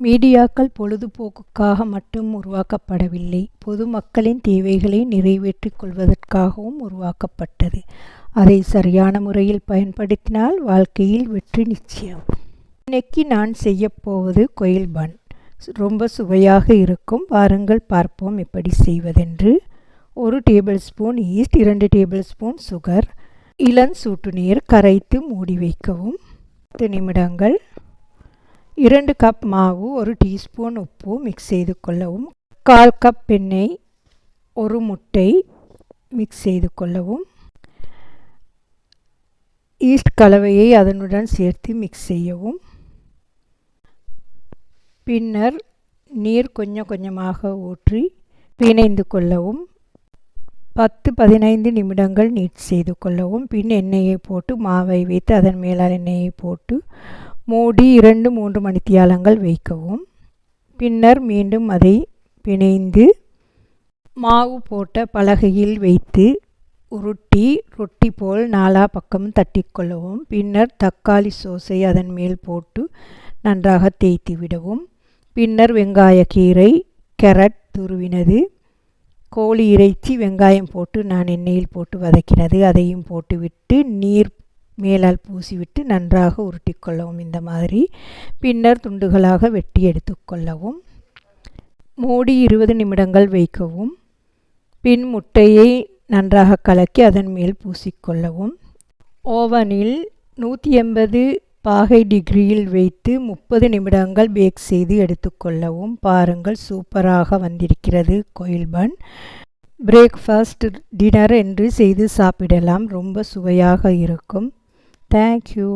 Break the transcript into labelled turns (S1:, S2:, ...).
S1: மீடியாக்கள் பொழுதுபோக்குக்காக மட்டும் உருவாக்கப்படவில்லை, பொதுமக்களின் தேவைகளை நிறைவேற்றிக் கொள்வதற்காகவும் உருவாக்கப்பட்டது. அதை சரியான முறையில் பயன்படுத்தினால் வாழ்க்கையில் வெற்றி நிச்சயம். இன்னைக்கு நான் செய்யப்போவது கொயில் பன். ரொம்ப சுவையாக இருக்கும். வாருங்கள் பார்ப்போம் எப்படி செய்வதென்று. 1 tablespoon yeast, 2 tablespoon sugar, இளஞ்சூட்டு நீர் கரைத்து மூடி வைக்கவும் 10 நிமிடங்கள். 2 கப் மாவு, 1 டீஸ்பூன் உப்பு மிக்ஸ் செய்து கொள்ளவும். 1/4 கப் எண்ணெய், 1 முட்டை மிக்ஸ் செய்து கொள்ளவும். ஈஸ்ட் கலவையை அதனுடன் சேர்த்து மிக்ஸ் செய்யவும். பின்னர் நீர் கொஞ்சம் கொஞ்சமாக ஊற்றி பிணைந்து கொள்ளவும். 10-15 நிமிடங்கள் நீட் செய்து கொள்ளவும். பின் எண்ணெயை போட்டு மாவை வைத்து அதன் மேலால் எண்ணெயை போட்டு மூடி 2-3 மணித்தியாலங்கள் வைக்கவும். பின்னர் மீண்டும் அதை பிணைந்து மாவு போட்ட பலகையில் வைத்து உருட்டி ரொட்டி போல் 4 பக்கமும் தட்டிக்கொள்ளவும். பின்னர் தக்காளி சோஸை அதன் மேல் போட்டு நன்றாக தேய்த்து விடவும். பின்னர் வெங்காயக்கீரை, கேரட் துருவினது, கோழி இறைச்சி, வெங்காயம் போட்டு நான் எண்ணெயில் போட்டு வதக்கினது அதையும் போட்டுவிட்டு நீர் மேலால் பூசிவிட்டு நன்றாக உருட்டி கொள்ளவும் இந்த மாதிரி. பின்னர் துண்டுகளாக வெட்டி எடுத்துக்கொள்ளவும். மூடி 20 நிமிடங்கள் வைக்கவும். பின் முட்டையை நன்றாக கலக்கி அதன் மேல் பூசிக்கொள்ளவும். ஓவனில் 180 பாகை டிகிரியில் வைத்து 30 நிமிடங்கள் பேக் செய்து எடுத்துக்கொள்ளவும். பாருங்கள், சூப்பராக வந்திருக்கிறது கொயில் பன். பிரேக்ஃபாஸ்ட், டின்னர் என்று செய்து சாப்பிடலாம். ரொம்ப சுவையாக இருக்கும். தேங்க்யூ.